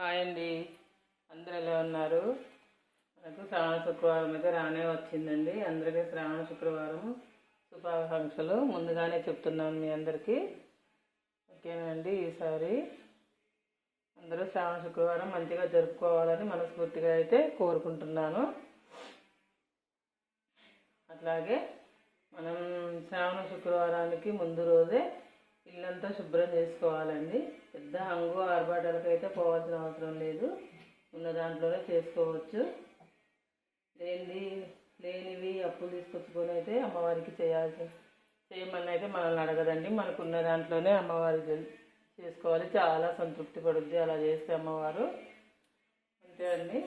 Hi అండి, అందరూ ఎలా ఉన్నారు? మనకు శ్రావణ శుక్రవారం అయితే రానే వచ్చిందండి. అందరికీ శ్రావణ శుక్రవారం శుభాకాంక్షలు ముందుగానే చెప్తున్నాను మీ అందరికీ. ఓకేనండి, ఈసారి అందరూ శ్రావణ శుక్రవారం మంచిగా జరుపుకోవాలని మనస్ఫూర్తిగా అయితే కోరుకుంటున్నాను. అట్లాగే మనం శ్రావణ శుక్రవారానికి ముందు రోజే ఇల్లంతా శుభ్రం చేసుకోవాలండి. పెద్ద హంగు ఆర్భాటాలకైతే పోవాల్సిన అవసరం లేదు, ఉన్న దాంట్లోనే చేసుకోవచ్చు. లేనివి అప్పులు తీసుకొచ్చుకొని అయితే అమ్మవారికి చేయమని అయితే మనల్ని అడగదండి. మనకున్న దాంట్లోనే అమ్మవారికి చేసుకోవాలి. చాలా సంతృప్తి పడుద్ది అలా చేస్తే అమ్మవారు. అంతే అండి,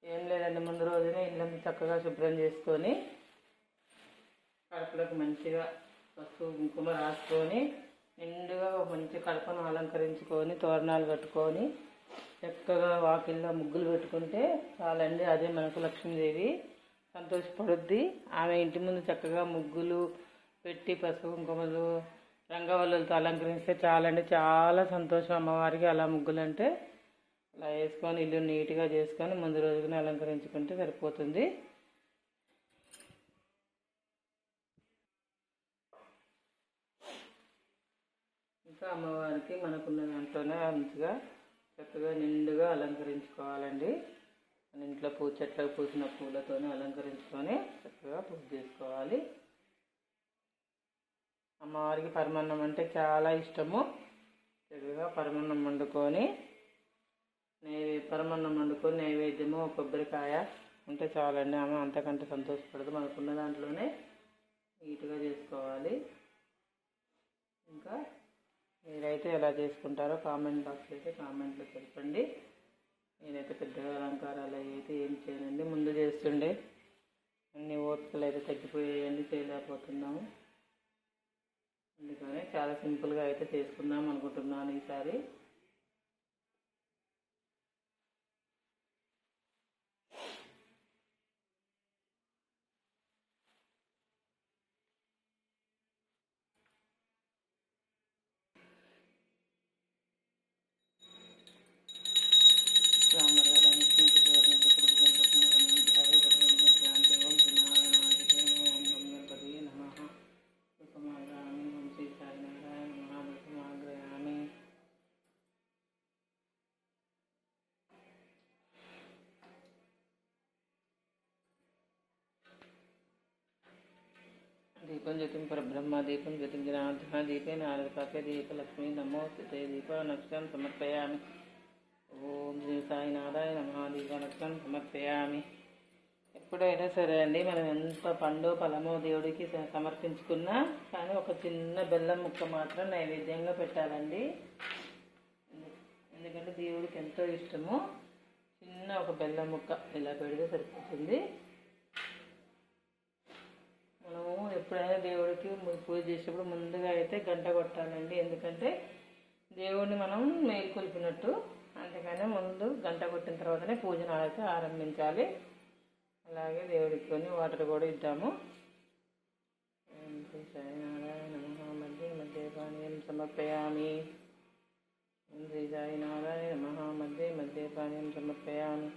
ఏం లేదండి. ముందు రోజునే ఇల్లంతా చక్కగా శుభ్రం చేసుకొని కడపలకు మంచిగా పసుపు కుంకుమ రాసుకొని నిండుగా మంచి కడపను అలంకరించుకొని తోరణాలు కట్టుకొని చక్కగా వాకిల్లో ముగ్గులు పెట్టుకుంటే చాలండి. అదే మనకు లక్ష్మీదేవి సంతోషపడుద్ది. ఆమె ఇంటి ముందు చక్కగా ముగ్గులు పెట్టి పసుపు కుంకుమలు రంగవల్లులతో అలంకరిస్తే చాలండి. చాలా సంతోషం అమ్మవారికి అలా ముగ్గులు అంటే. అలా వేసుకొని ఇల్లు నీట్గా చేసుకొని ముందు రోజునే అలంకరించుకుంటే సరిపోతుంది. ఇంకా అమ్మవారికి మనకున్న దాంట్లోనే మంచిగా చక్కగా నిండుగా అలంకరించుకోవాలండి. మన ఇంట్లో పూజ చెట్లకు పూసిన పూలతోనే అలంకరించుకొని చక్కగా పూజ చేసుకోవాలి. అమ్మవారికి పరమాన్నం అంటే చాలా ఇష్టము. చక్కగా పరమాన్నం వండుకొని నైవేద్యము కొబ్బరికాయ ఉంటే చాలండి. ఆమె అంతకంటే సంతోషపడదు. మనకున్న దాంట్లోనే నీట్గా చేసుకోవాలి. ఇంకా మీరైతే ఎలా చేసుకుంటారో కామెంట్ బాక్స్ అయితే కామెంట్లో చెప్పండి. నేనైతే పెద్దగా అలంకారాలు అయితే ఏం చేయనండి. ముందు చేస్తుండే అన్ని ఓపికలు అయితే తగ్గిపోయాయండి, చేయలేకపోతున్నాము. అందుకని చాలా సింపుల్గా అయితే చేసుకుందాం అనుకుంటున్నాను ఈసారి. దీపం జ్యోతిం పరబ్రహ్మ దీపం జ్యోతిం జనార్దన దీపే నారదకాకే దీపలక్ష్మీ నమోస్తుతే దీపనక్షం సమర్పయామి. ఓం శ్రీ సాయినాథాయ నమః. దీపనక్షం సమర్పయామి. ఎప్పుడైనా సరే అండి, మనం ఎంత పండు ఫలమో దేవుడికి సమర్పించుకున్నా కానీ ఒక చిన్న బెల్లం ముక్క మాత్రం నైవేద్యంగా పెట్టాలండి. ఎందుకంటే దేవుడికి ఎంతో ఇష్టము. చిన్న ఒక బెల్లం ముక్క ఇలా పెడితే సరిపోతుంది. మనము ఎప్పుడైనా దేవుడికి పూజ చేసేటప్పుడు ముందుగా అయితే గంట కొట్టాలండి. ఎందుకంటే దేవుడిని మనం మేల్కొల్పినట్టు. అందుకనే ముందు గంట కొట్టిన తర్వాతనే పూజను అయితే ఆరంభించాలి. అలాగే దేవుడికి కొన్ని వాటర్ కూడా ఇద్దాము. సాయినారాయణ మహామధ్య మధ్యపానీయం సమర్పయామి. శ్రీ సాయినారాయణ మహామధ్య మధ్యపానీయం సమర్పయామి.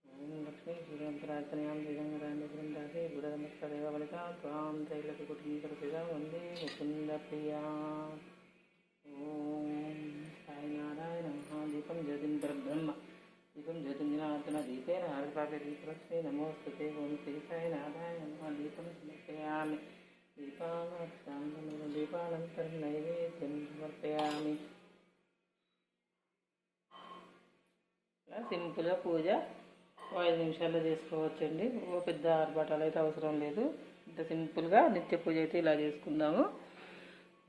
ఓం లక్ష్మీ శ్రీరాంతరాజనయాం శ్రీరంగరాండి బృందాసి బుధనమస్కదేవలిక త్వాం త్రైలకి కుటుంబ వందే ముకుంద ప్రియా. ఓం సాయినారాయణ మహా. దీపం జ్యోతిం పరబ్రహ్మ దీపం జ్యోతిం జనార్దన దీపేన ఆవిర్భావ్య దీపలక్ష్మీ నమోస్తుతే. ఓం శ్రీ సాయినారాయణ మహా. దీపం సమర్పయామి. దీపానంతరం నైవేద్యం సమర్పయామి. ఇలా సింపుల్గా పూజ 5 నిమిషాల్లో చేసుకోవచ్చండి. పెద్ద ఆర్భాటాలు అయితే అవసరం లేదు. ఇంత సింపుల్గా నిత్య పూజ అయితే ఇలా చేసుకుందాము.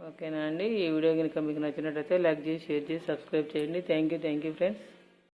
ఓకేనా అండి, ఈ వీడియో కనుక మీకు నచ్చినట్టయితే లైక్ చేసి షేర్ చేసి సబ్స్క్రైబ్ చేయండి. Thank you friends.